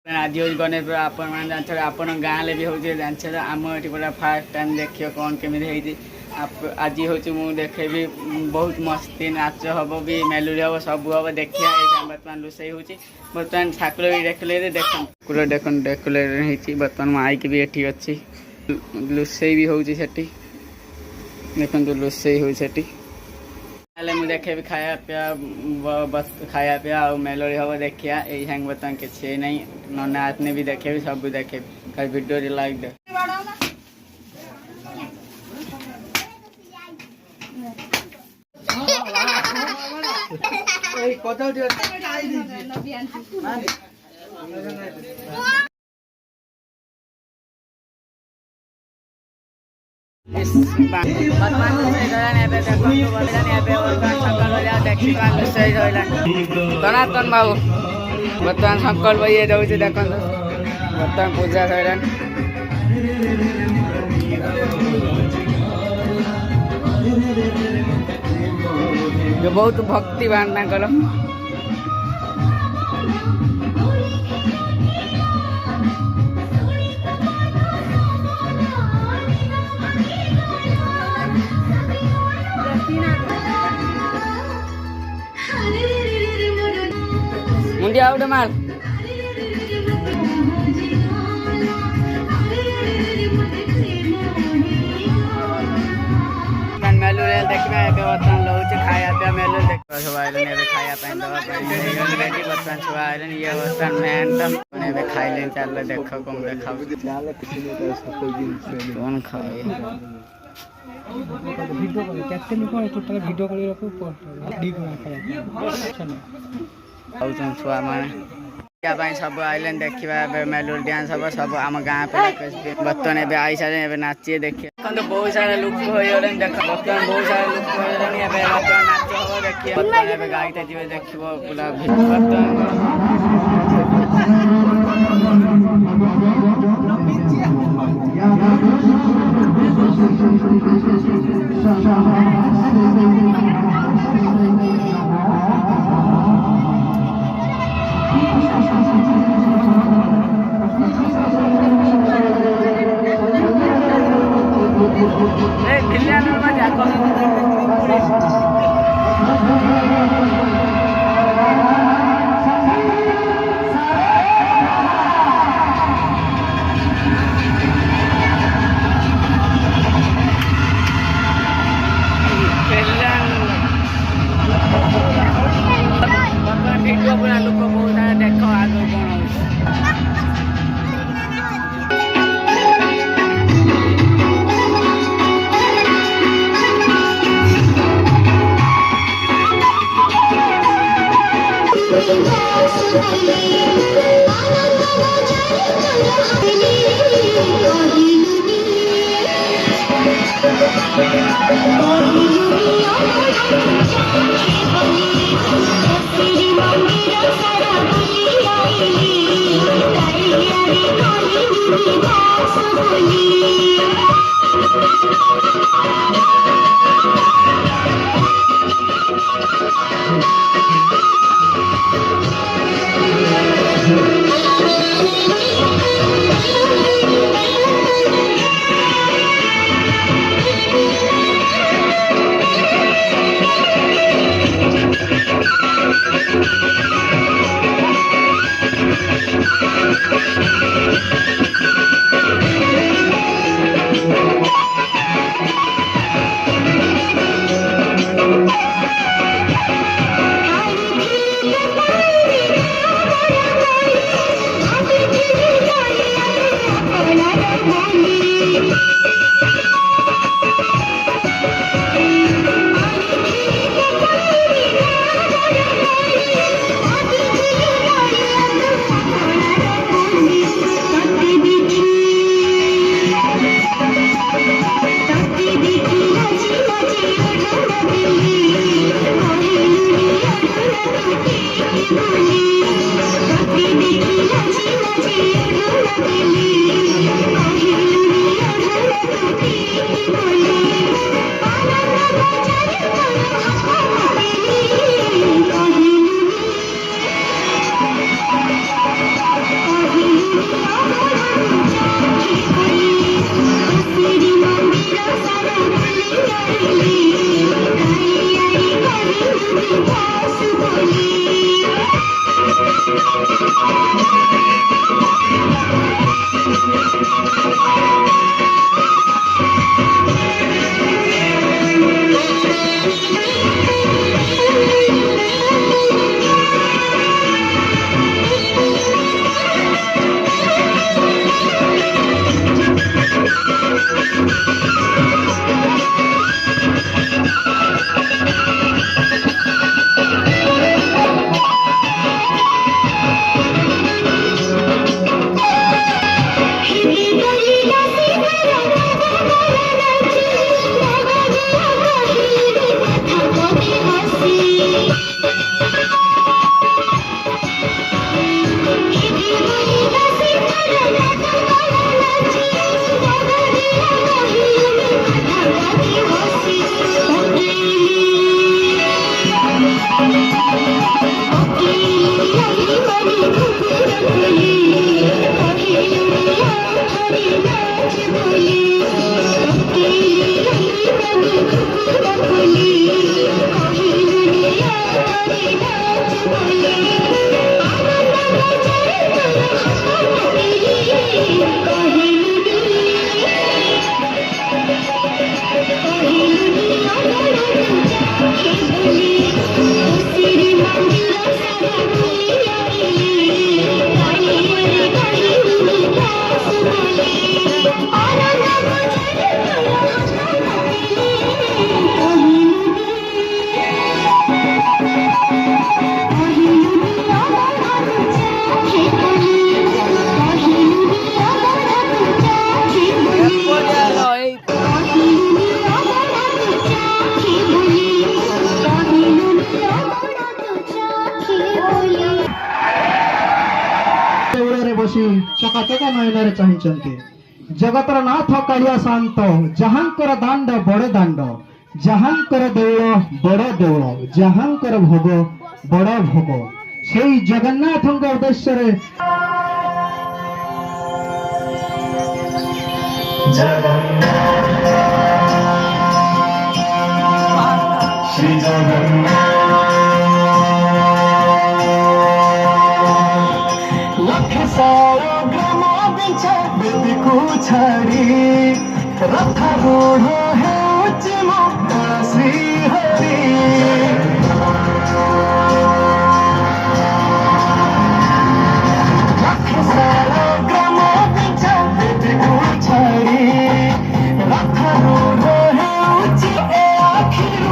आज हूँ गणेश आपण मैंने जानते आपण गाँव भी हूँ जानते आम ये पूरा फास्ट टाइम देखिए कौन केमी आज हूँ देखेबी बहुत मस्ती नाच हम भी मेलोडी हम सब हम देखिए बर्तमान रोषे हो बर्तमान ठाकुर भी देखले देख ठाकुर देख डेकोरेट बर्तमान माइक भी ये अच्छी रोषे भी होती देखो रोषे होती मुझे देखे खाया खाया पिया और मेलोडी हम देखिया यही बर्तमान किसी नहीं नना आतने भी देखे सब देखे कल वीडियो लाइक दे सनातन बाबू बर्तमान संकल्प ये दूसरी देख बर्तमान पूजा सर बहुत भक्तिवान तांकर मुंडिया उठे मार मेलू देखा बर्तमान लगे खाया पिया मेलू देख सब आए खाया रेडी बर्तमान सब आए ये बर्तमान मेन खाइले चल देख कम देखा कौन खाए छुआ मैंने सब आइले देखा मेलोडी डांस हम सब आम गाँव पे बर्तमान ए आई सारे नाचे देखिए बहुत सारा लुक हो देख बर्तमान बहुत सारा लुक हो बर्तमान नाच हम देखिए बर्तमान गाईते जी देख पूरा पूरा लोक बहुत देख आग ଦେଉଳରେ ବସି ଚକାଚକା ନୟନରେ ଚାହିଁଛନ୍ତି। ଜଗତର ନାଥ କାଳିଆ ଶାନ୍ତ, ଯାହାଙ୍କର ଦାଣ୍ଡ ବଡ଼ ଦାଣ୍ଡ, ଯାହାଙ୍କର ଦେଉଳ ବଡ଼ ଦେଉଳ, ଯାହାଙ୍କର ଭୋଗ ବଡ଼ ଭୋଗ, ସେଇ ଜଗନ୍ନାଥଙ୍କ ଉଦ୍ଦେଶ୍ୟରେ श्री जगन्नाथ लख सारो ग्राम बिछ बेदीको छाडी रथारूढ हेउछि म श्री हरि लख सारो ग्राम बिछ बेदीको छाडी रथारूढ हेउछि ए आखिर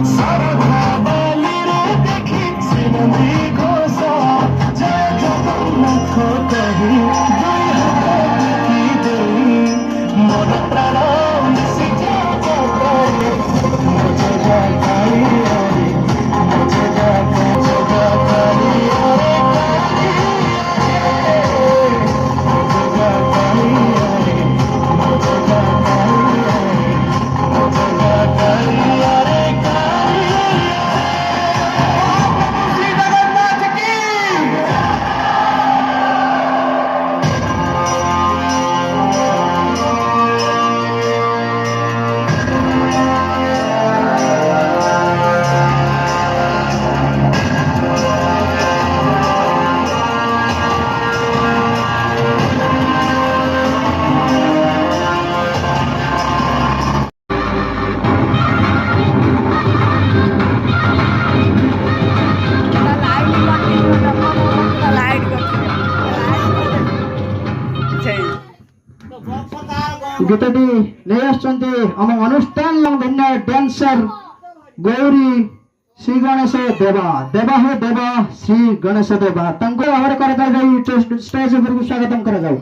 सरधा बालीरे देखि श्रीनन्दी घोष जय जगन्नाथ कहि दुई हात कि देई मोर प्राण सिजा जगाई मुझे जगाई अरे मुझे जगाई अरे मुझे जगाई अरे मुझे गीतटी नहीं आसुच्चंती आम अनुष्ठान धन्य डांसर गौरी श्री गणेश देवा देवा हे देवा श्री गणेश देवा तांको भाव कर स्टेज पर स्वागत करा जाऊ।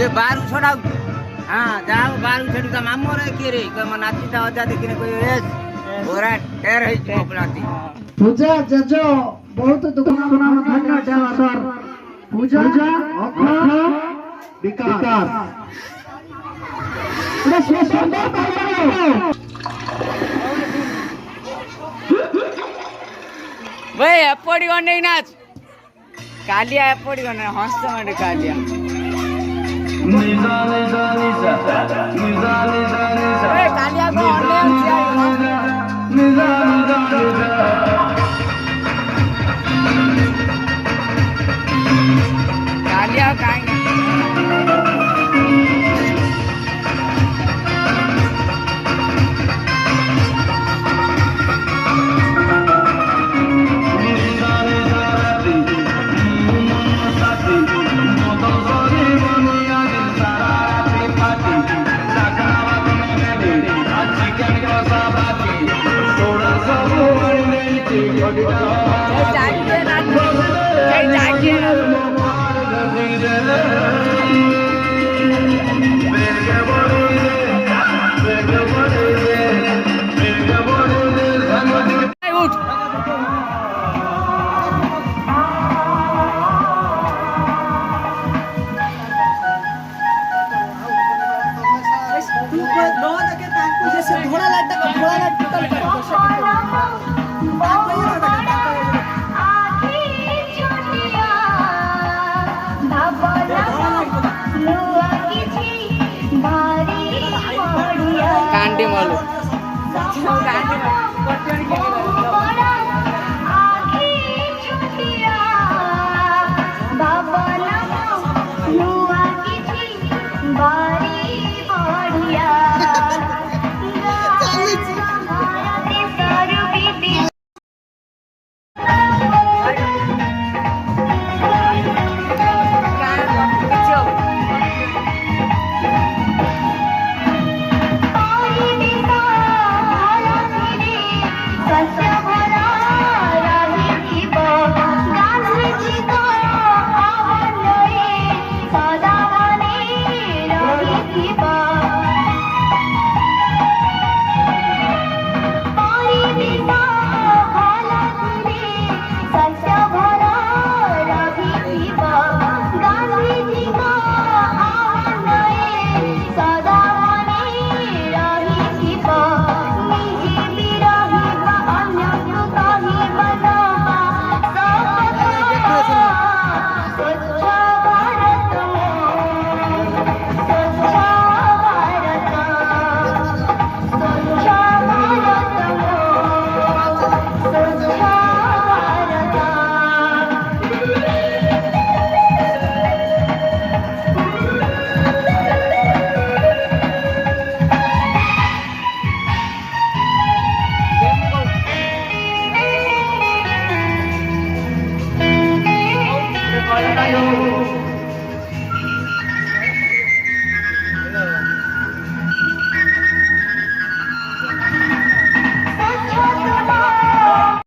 ये बाहर छोड़ाऊ हाँ जाओ बाहर छेड़ू ता मामू रे किए रे कोई मन नाती ता अजा देखिने कोई एस ओरा टेर है जो अपनाती पूजा जजो बहुत दुख सुना धन्य देवा सर पूजा अख विकास पूरा सुंदर पाइलो भाई एपड़ी गने नाच कालिया एपड़ी गने हंस मारे कालिया ए कालिया को कालिया काई कांडी मालू